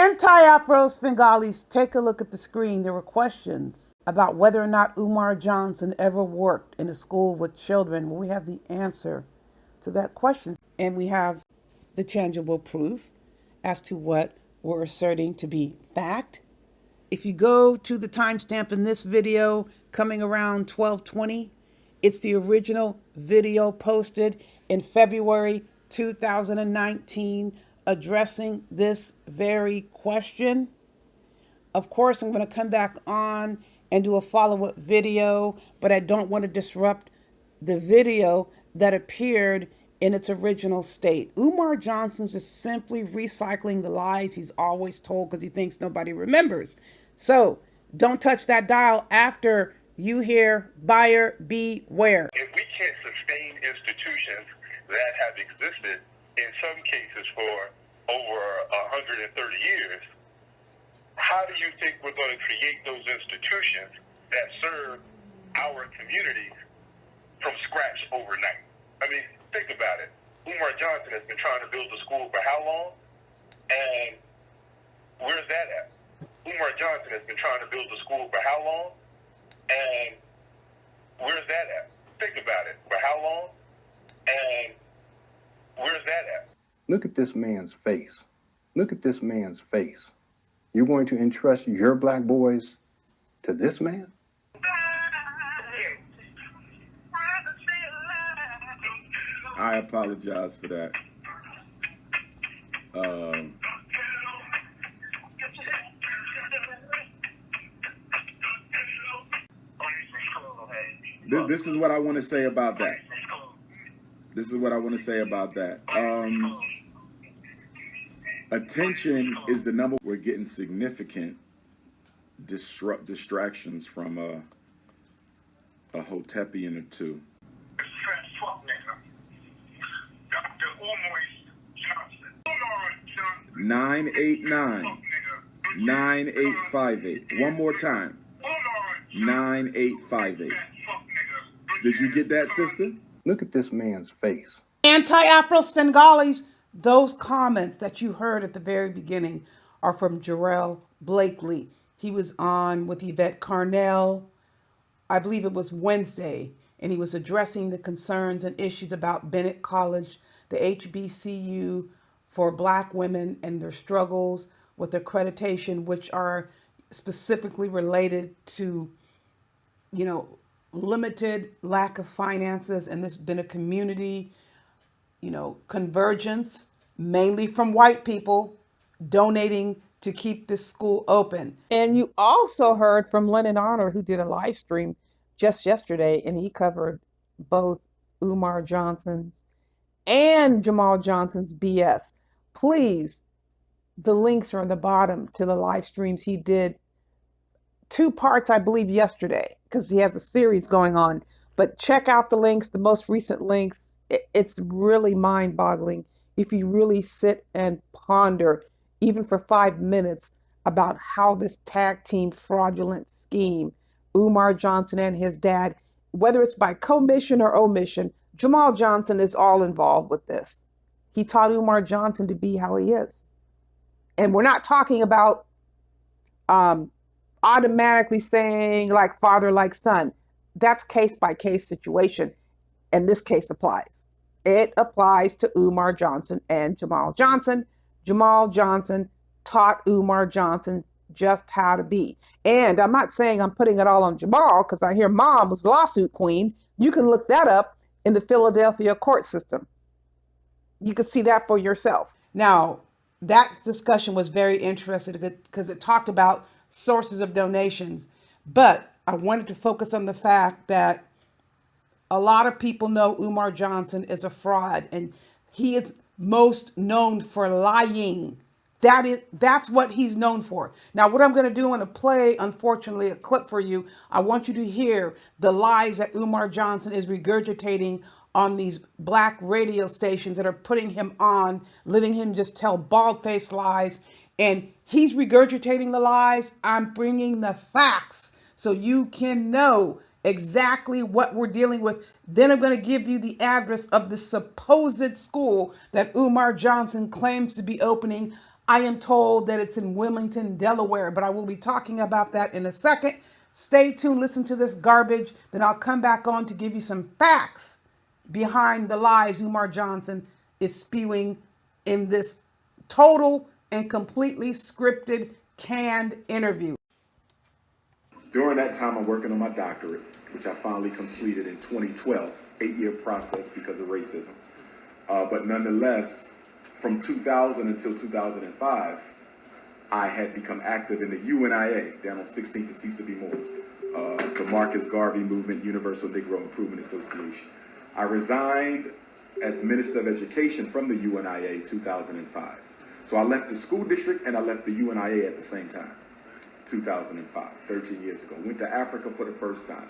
Anti-Afros Bengalis, take a look at the screen. There were questions about whether or not Umar Johnson ever worked in a school with children. Well, we have the answer to that question, and we have the tangible proof as to what we're asserting to be fact. If you go to the timestamp in this video coming around 12:20, it's the original video posted in February 2019 addressing this very question. Of course, I'm going to come back on and do a follow-up video, but I don't want to disrupt the video that appeared in its original state. Umar Johnson's just simply recycling the lies he's always told because he thinks nobody remembers. So don't touch that dial after you hear buyer beware. If we can't sustain institutions that have existed in some cases for over 130 years, how do you think we're going to create those institutions that serve our communities from scratch overnight? I mean, think about it. Umar Johnson has been trying to build a school for how long? And where's that at? Umar Johnson has been trying to build a school for how long? And where's that at? Think about it. For how long? And where's that at? Look at this man's face. Look at this man's face. You're going to entrust your black boys to this man? I apologize for that. This is what I want to say about that. Attention is the number. We're getting significant distractions from a Hotepian or two. Dr. Umar Johnson. 989-9858. One more time. 9858. Did you get that, sister? Look at this man's face. Anti-Afros Bengalis, those comments that you heard at the very beginning are from Jarrell Blakely. He was on with Yvette Carnell, I believe it was Wednesday, and he was addressing the concerns and issues about Bennett College, the HBCU for Black women and their struggles with accreditation, which are specifically related to, limited lack of finances. And there's been a community, convergence, mainly from white people, donating to keep this school open. And you also heard from Lennon Honor, who did a live stream just yesterday, and he covered both Umar Johnson's and Jamal Johnson's BS. Please, the links are on the bottom to the live streams he did. 2 parts, I believe, yesterday, because he has a series going on. But check out the links, the most recent links. It's really mind-boggling if you really sit and ponder, even for 5 minutes, about how this tag team fraudulent scheme, Umar Johnson and his dad, whether it's by commission or omission, Jamal Johnson is all involved with this. He taught Umar Johnson to be how he is. And we're not talking about automatically saying like father, like son. That's case by case situation. And this case applies. It applies to Umar Johnson and Jamal Johnson. Jamal Johnson taught Umar Johnson just how to be. And I'm not saying I'm putting it all on Jamal, because I hear mom was lawsuit queen. You can look that up in the Philadelphia court system. You can see that for yourself. Now, that discussion was very interesting because it talked about sources of donations. But I wanted to focus on the fact that a lot of people know Umar Johnson is a fraud, and he is most known for lying. That's what he's known for. Now, what I'm going to do, I'm going to play, unfortunately, a clip for you. I want you to hear the lies that Umar Johnson is regurgitating on these Black radio stations that are putting him on, letting him just tell bald-faced lies. And he's regurgitating the lies. I'm bringing the facts so you can know exactly what we're dealing with. Then I'm going to give you the address of the supposed school that Umar Johnson claims to be opening. I am told that it's in Wilmington, Delaware, but I will be talking about that in a second. Stay tuned, listen to this garbage, then I'll come back on to give you some facts behind the lies Umar Johnson is spewing in this total and completely scripted, canned interview. During that time, I'm working on my doctorate, which I finally completed in 2012, 8-year process because of racism. But nonetheless, from 2000 until 2005, I had become active in the UNIA down on 16th and Cecil B. Moore, the Marcus Garvey Movement, Universal Negro Improvement Association. I resigned as Minister of Education from the UNIA in 2005. So I left the school district and I left the UNIA at the same time, 2005, 13 years ago. Went to Africa for the first time.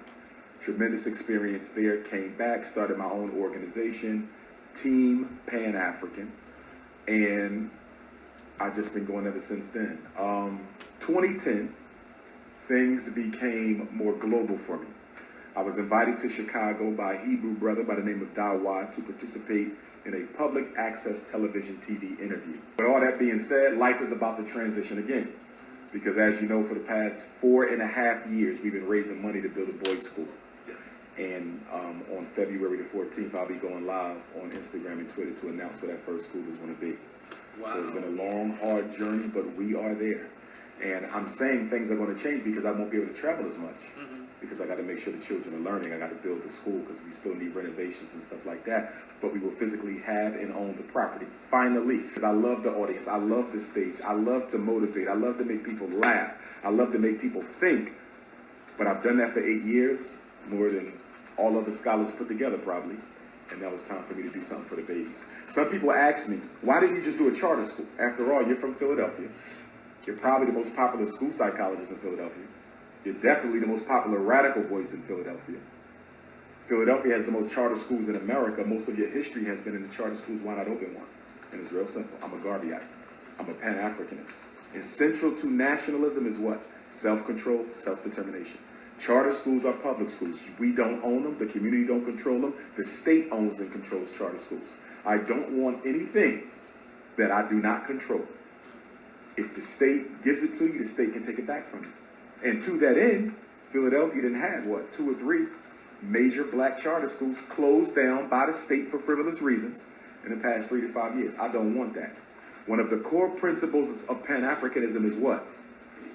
Tremendous experience there, came back, started my own organization, Team Pan-African, and I've just been going ever since then. 2010, things became more global for me. I was invited to Chicago by a Hebrew brother by the name of Dawah to participate in a public access television TV interview. But all that being said, life is about to transition again. Because as you know, for the past 4.5 years, we've been raising money to build a boys' school. And on February the 14th, I'll be going live on Instagram and Twitter to announce where that first school is going to be. Wow. So it's been a long, hard journey, but we are there. And I'm saying things are going to change because I won't be able to travel as much. Because I got to make sure the children are learning. I got to build the school because we still need renovations and stuff like that. But we will physically have and own the property. Finally, because I love the audience. I love the stage. I love to motivate. I love to make people laugh. I love to make people think. But I've done that for 8 years, more than all other scholars put together probably. And now it's time for me to do something for the babies. Some people ask me, why didn't you just do a charter school? After all, you're from Philadelphia. You're probably the most popular school psychologist in Philadelphia. You're definitely the most popular radical voice in Philadelphia. Philadelphia has the most charter schools in America. Most of your history has been in the charter schools. Why not open one? And it's real simple. I'm a Garveyite. I'm a Pan-Africanist. And central to nationalism is what? Self-control, self-determination. Charter schools are public schools. We don't own them. The community don't control them. The state owns and controls charter schools. I don't want anything that I do not control. If the state gives it to you, the state can take it back from you. And to that end, Philadelphia didn't have, 2 or 3 major black charter schools closed down by the state for frivolous reasons in the past 3 to 5 years. I don't want that. One of the core principles of Pan-Africanism is what?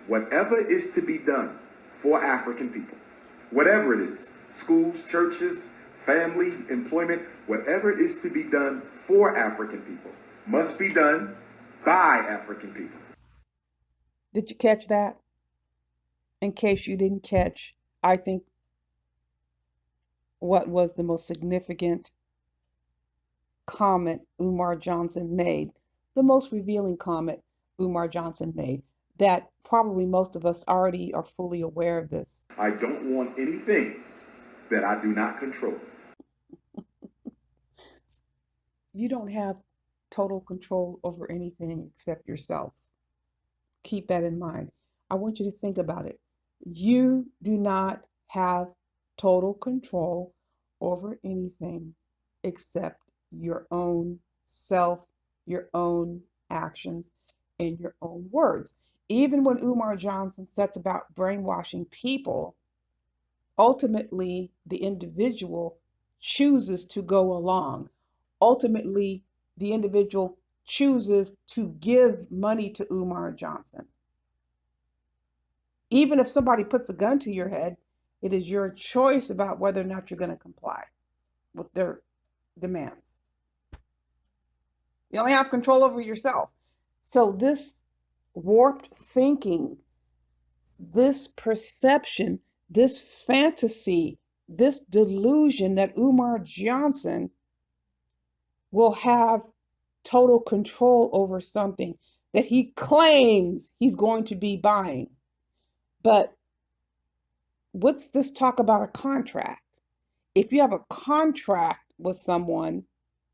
Whatever is to be done for African people, whatever it is, schools, churches, family, employment, whatever is to be done for African people must be done by African people. Did you catch that? In case you didn't catch, I think what was the most significant comment Umar Johnson made, the most revealing comment Umar Johnson made, that probably most of us already are fully aware of this. I don't want anything that I do not control. You don't have total control over anything except yourself. Keep that in mind. I want you to think about it. You do not have total control over anything except your own self, your own actions, and your own words. Even when Umar Johnson sets about brainwashing people, ultimately the individual chooses to go along. Ultimately, the individual chooses to give money to Umar Johnson. Even if somebody puts a gun to your head, it is your choice about whether or not you're going to comply with their demands. You only have control over yourself. So this warped thinking, this perception, this fantasy, this delusion that Umar Johnson will have total control over something that he claims he's going to be buying. But what's this talk about a contract? If you have a contract with someone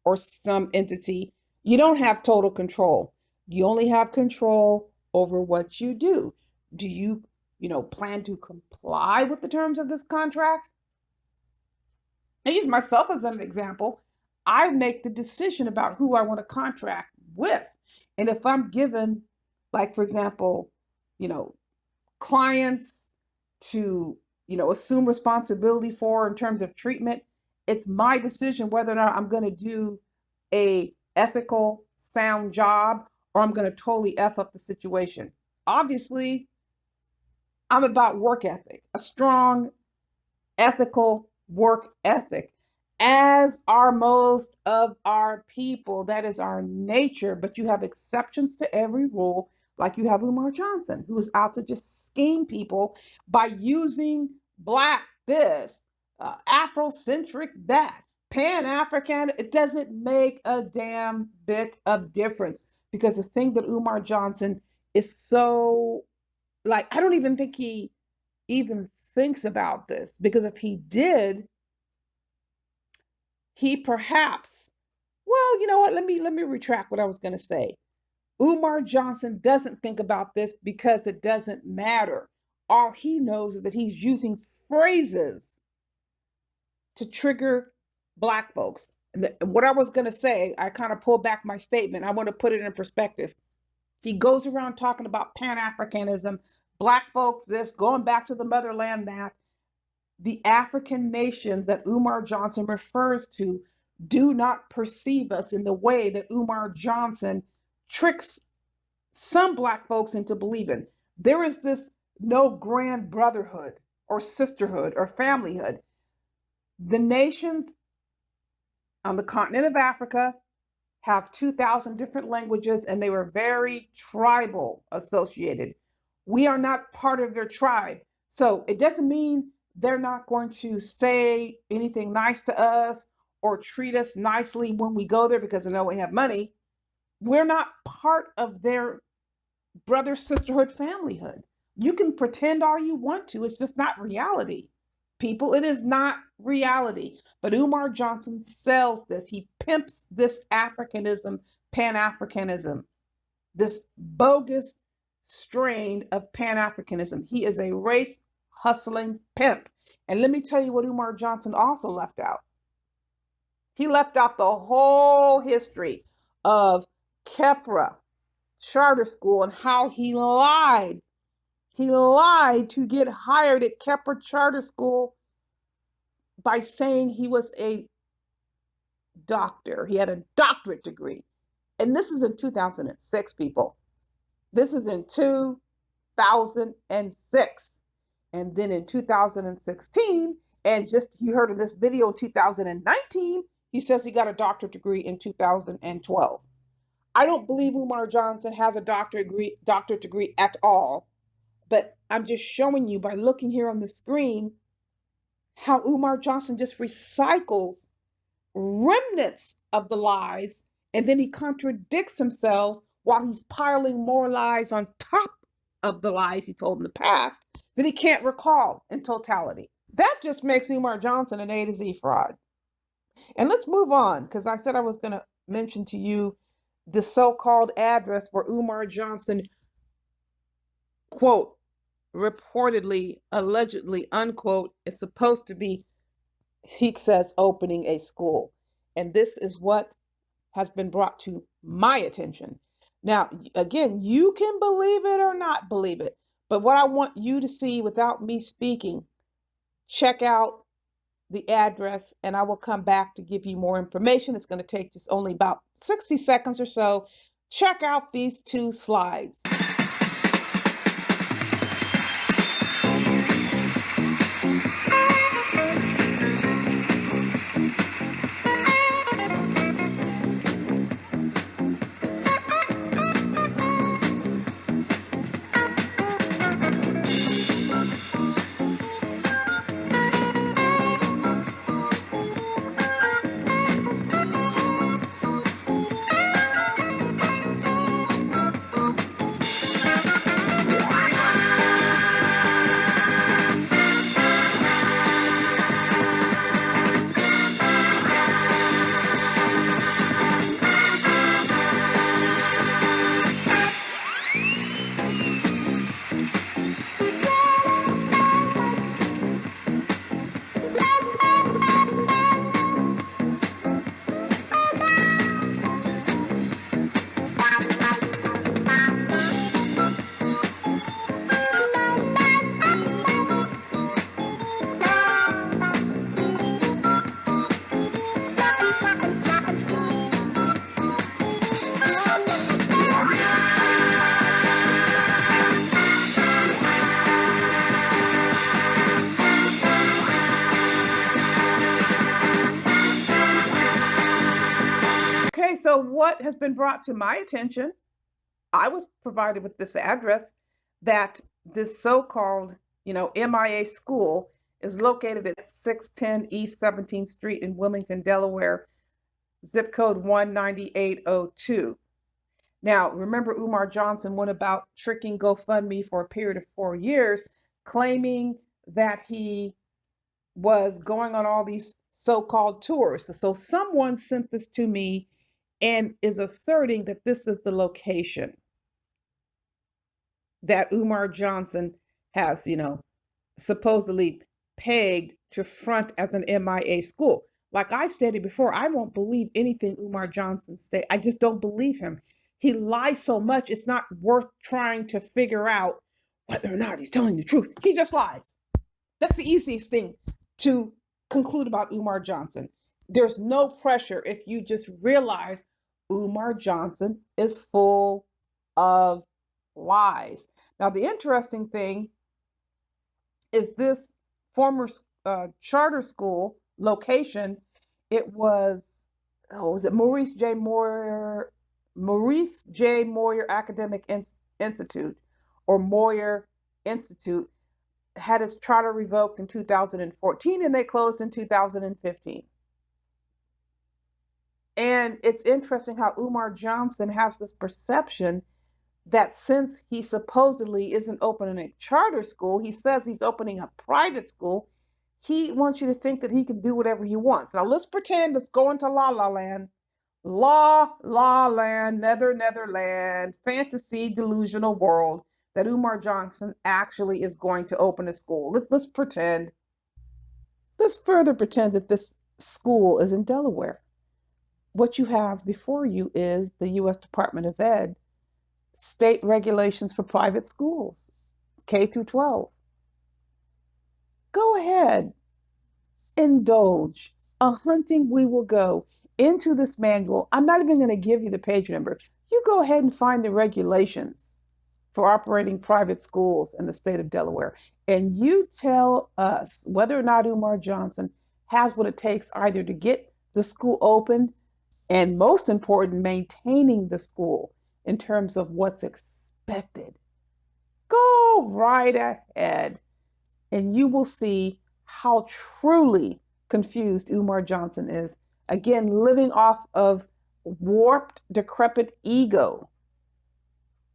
or some entity, you don't have total control. You only have control over what you do. Do you, plan to comply with the terms of this contract? I use myself as an example. I make the decision about who I want to contract with. And if I'm given like, for example, you know, clients to, assume responsibility for in terms of treatment. It's my decision whether or not I'm going to do a ethical, sound job, or I'm going to totally F up the situation. Obviously, I'm about work ethic, a strong, ethical work ethic, as are most of our people. That is our nature. But you have exceptions to every rule, like you have Umar Johnson, who is out to just scheme people by using Black this, Afrocentric that, Pan African. It doesn't make a damn bit of difference, because the thing that Umar Johnson is so, like, I don't even think he even thinks about this, because if he did, he perhaps, well, you know what, let me retract what I was going to say. Umar Johnson doesn't think about this because it doesn't matter. All he knows is that he's using phrases to trigger Black folks. And what I was going to say, I kind of pulled back my statement. I want to put it in perspective. He goes around talking about Pan-Africanism, Black folks this, going back to the motherland that. The African nations that Umar Johnson refers to do not perceive us in the way that Umar Johnson tricks some Black folks into believing. There is this no grand brotherhood or sisterhood or familyhood. The nations on the continent of Africa have 2,000 different languages, and they were very tribal associated. We are not part of their tribe. So it doesn't mean they're not going to say anything nice to us or treat us nicely when we go there because they know we have money. We're not part of their brother, sisterhood, familyhood. You can pretend all you want to. It's just not reality. People, it is not reality. But Umar Johnson sells this. He pimps this Africanism, Pan-Africanism, this bogus strain of Pan-Africanism. He is a race hustling pimp. And let me tell you what Umar Johnson also left out. He left out the whole history of Khepera charter school and how he lied. He lied to get hired at Khepera charter school by saying he was a doctor. He had a doctorate degree. And this is in 2006, people. This is in 2006. And then in 2016, and just you heard of this video in 2019, he says he got a doctorate degree in 2012. I don't believe Umar Johnson has a doctorate degree at all, but I'm just showing you by looking here on the screen how Umar Johnson just recycles remnants of the lies, and then he contradicts himself while he's piling more lies on top of the lies he told in the past that he can't recall in totality. That just makes Umar Johnson an A to Z fraud. And let's move on, because I said I was going to mention to you the so-called address where Umar Johnson, quote, reportedly, allegedly, unquote, is supposed to be, he says, opening a school. And this is what has been brought to my attention. Now, again, you can believe it or not believe it, but what I want you to see without me speaking, check out the address, and I will come back to give you more information. It's going to take just only about 60 seconds or so. Check out these two slides. so what has been brought to my attention, I was provided with this address that this so-called, MIA school is located at 610 East 17th Street in Wilmington, Delaware, zip code 19802. Now, remember, Umar Johnson went about tricking GoFundMe for a period of 4 years, claiming that he was going on all these so-called tours. So someone sent this to me and is asserting that this is the location that Umar Johnson has, supposedly pegged to front as an MIA school. Like I stated before, I won't believe anything Umar Johnson states. I just don't believe him. He lies so much, it's not worth trying to figure out whether or not he's telling the truth. He just lies. That's the easiest thing to conclude about Umar Johnson. There's no pressure if you just realize Umar Johnson is full of lies. Now, the interesting thing is this former charter school location. It was, Maurice J. Moyer Academic Institute, or Moyer Institute, had its charter revoked in 2014, and they closed in 2015. And it's interesting how Umar Johnson has this perception that since he supposedly isn't opening a charter school, he says he's opening a private school. He wants you to think that he can do whatever he wants. Now let's pretend it's going to La La Land. La La Land, Netherland, fantasy, delusional world that Umar Johnson actually is going to open a school. Let's pretend. Let's further pretend that this school is in Delaware. What you have before you is the U.S. Department of Ed state regulations for private schools, K through 12. Go ahead, indulge. A hunting we will go into this manual. I'm not even going to give you the page number. You go ahead and find the regulations for operating private schools in the state of Delaware, and you tell us whether or not Umar Johnson has what it takes either to get the school opened, and most important, maintaining the school in terms of what's expected. Go right ahead, and you will see how truly confused Umar Johnson is. Again, living off of warped, decrepit ego,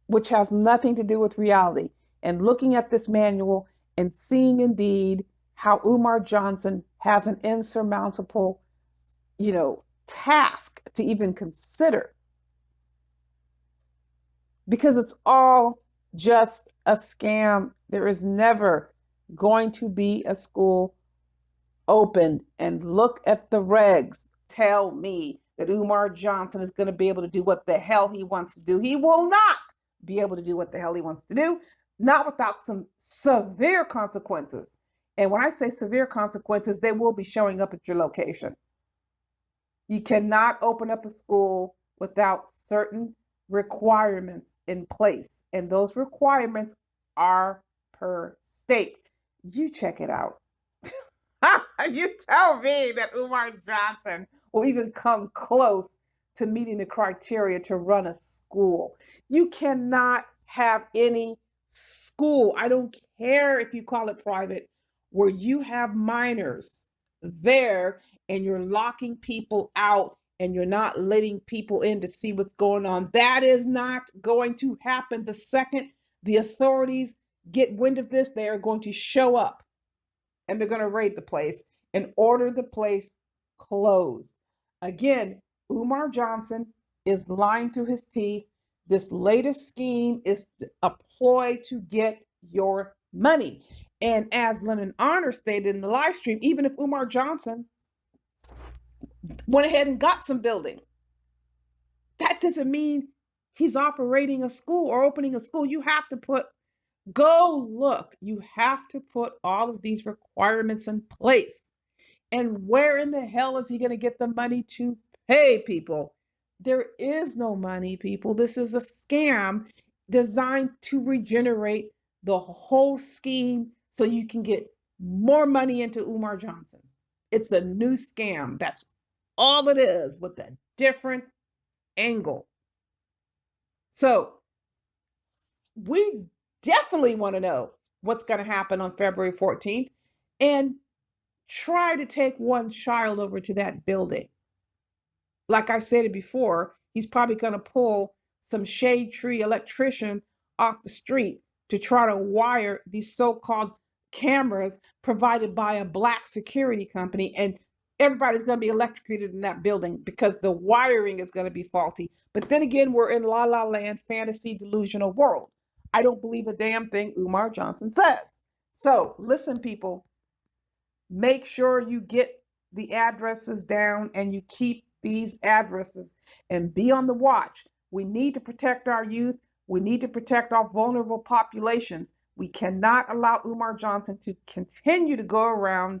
which has nothing to do with reality. And looking at this manual and seeing indeed how Umar Johnson has an insurmountable, task to even consider, because it's all just a scam. There is never going to be a school opened. And look at the regs. Tell me that Umar Johnson is going to be able to do what the hell he wants to do. He will not be able to do what the hell he wants to do, not without some severe consequences. And when I say severe consequences, they will be showing up at your location. You cannot open up a school without certain requirements in place, and those requirements are per state. You check it out. You tell me that Umar Johnson will even come close to meeting the criteria to run a school. You cannot have any school, I don't care if you call it private, where you have minors there and you're locking people out and you're not letting people in to see what's going on. That is not going to happen. The second the authorities get wind of this, they are going to show up and they're going to raid the place and order the place closed. Again, Umar Johnson is lying through his teeth. This latest scheme is a ploy to get your money. And as Lennon Honor stated in the live stream, even if Umar Johnson went ahead and got some building, that doesn't mean he's operating a school or opening a school. You have to go look. You have to put all of these requirements in place. And where in the hell is he going to get the money to pay people? There is no money, people. This is a scam designed to regenerate the whole scheme so you can get more money into Umar Johnson. It's a new scam. That's all it is, with a different angle. So we definitely want to know what's going to happen on February 14th and try to take one child over to that building. Like I said it before, he's probably going to pull some shade tree electrician off the street to try to wire these so-called cameras provided by a black security company, and everybody's going to be electrocuted in that building because the wiring is going to be faulty. But then again, we're in la la land, fantasy, delusional world. I don't believe a damn thing Umar Johnson says. So listen, people, make sure you get the addresses down and you keep these addresses and be on the watch. We need to protect our youth. We need to protect our vulnerable populations. We cannot allow Umar Johnson to continue to go around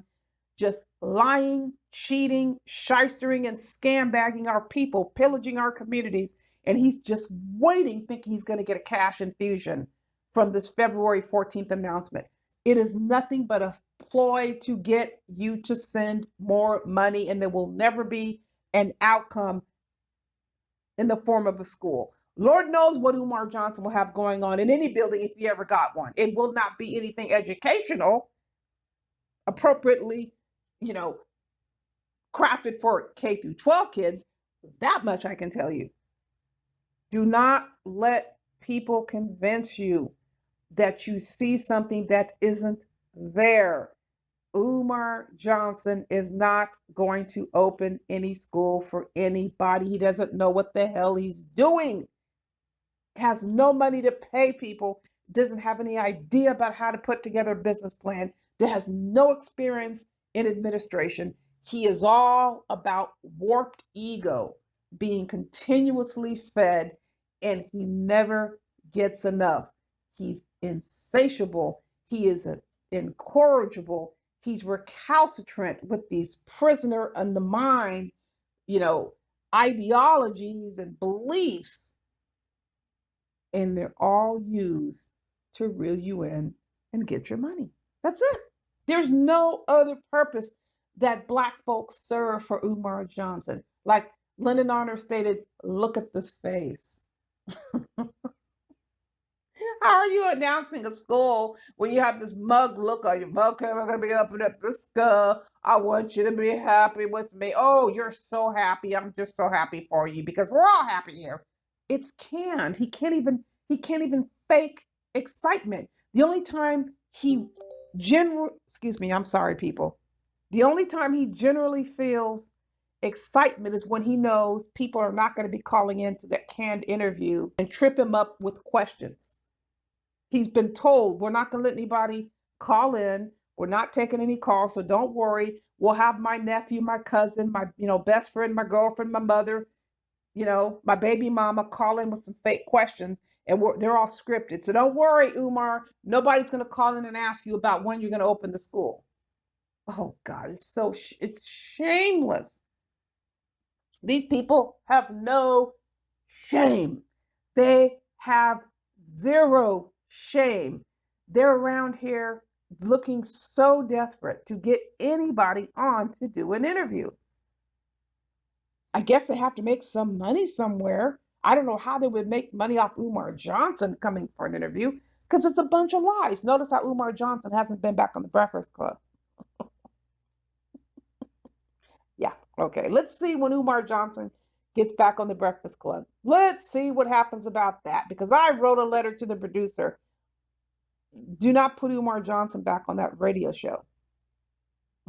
just lying, cheating, shystering, and scam-bagging our people, pillaging our communities. And he's just waiting, thinking he's going to get a cash infusion from this February 14th announcement. It is nothing but a ploy to get you to send more money, and there will never be an outcome in the form of a school. Lord knows what Umar Johnson will have going on in any building if he ever got one. It will not be anything educational, appropriately, crafted for K through 12 kids. That much I can tell you. Do not let people convince you that you see something that isn't there. Umar Johnson is not going to open any school for anybody. He doesn't know what the hell he's doing. Has no money to pay people, doesn't have any idea about how to put together a business plan, that has no experience in administration. He is all about warped ego being continuously fed, and he never gets enough. He's insatiable. He is incorrigible. He's recalcitrant with these prisoner in the mind, ideologies and beliefs. And they're all used to reel you in and get your money. That's it. There's no other purpose that Black folks serve for Umar Johnson. Like Lyndon Honor stated, look at this face. How are you announcing a school when you have this mug look on your mug? Okay, we're going to be up at the skull. I want you to be happy with me. Oh, you're so happy. I'm just so happy for you because we're all happy here. It's canned. He can't even fake excitement. The only time I'm sorry, people. The only time he generally feels excitement is when he knows people are not going to be calling into that canned interview and trip him up with questions. He's been told, we're not going to let anybody call in. We're not taking any calls, so don't worry. We'll have my nephew, my cousin, my best friend, my girlfriend, my mother, my baby mama call in with some fake questions, and they're all scripted. So don't worry, Umar. Nobody's going to call in and ask you about when you're going to open the school. Oh God, it's shameless. These people have no shame. They have zero shame. They're around here looking so desperate to get anybody on to do an interview. I guess they have to make some money somewhere. I don't know how they would make money off Umar Johnson coming for an interview because it's a bunch of lies. Notice how Umar Johnson hasn't been back on the Breakfast Club. Yeah, okay. Let's see when Umar Johnson gets back on the Breakfast Club. Let's see what happens about that because I wrote a letter to the producer. Do not put Umar Johnson back on that radio show.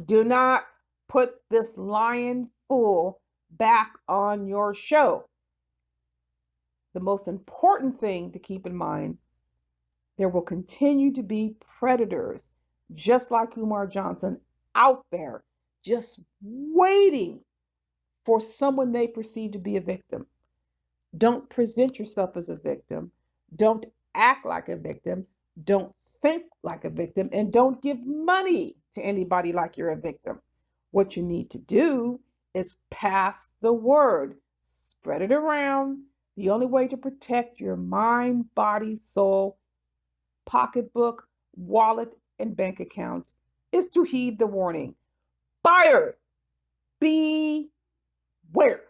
Do not put this lying fool back on your show. The most important thing to keep in mind, there will continue to be predators just like Umar Johnson out there just waiting for someone they perceive to be a victim. Don't present yourself as a victim. Don't act like a victim. Don't think like a victim. And don't give money to anybody like you're a victim. What you need to do is pass the word. Spread it around. The only way to protect your mind, body, soul, pocketbook, wallet, and bank account is to heed the warning. Buyer, beware.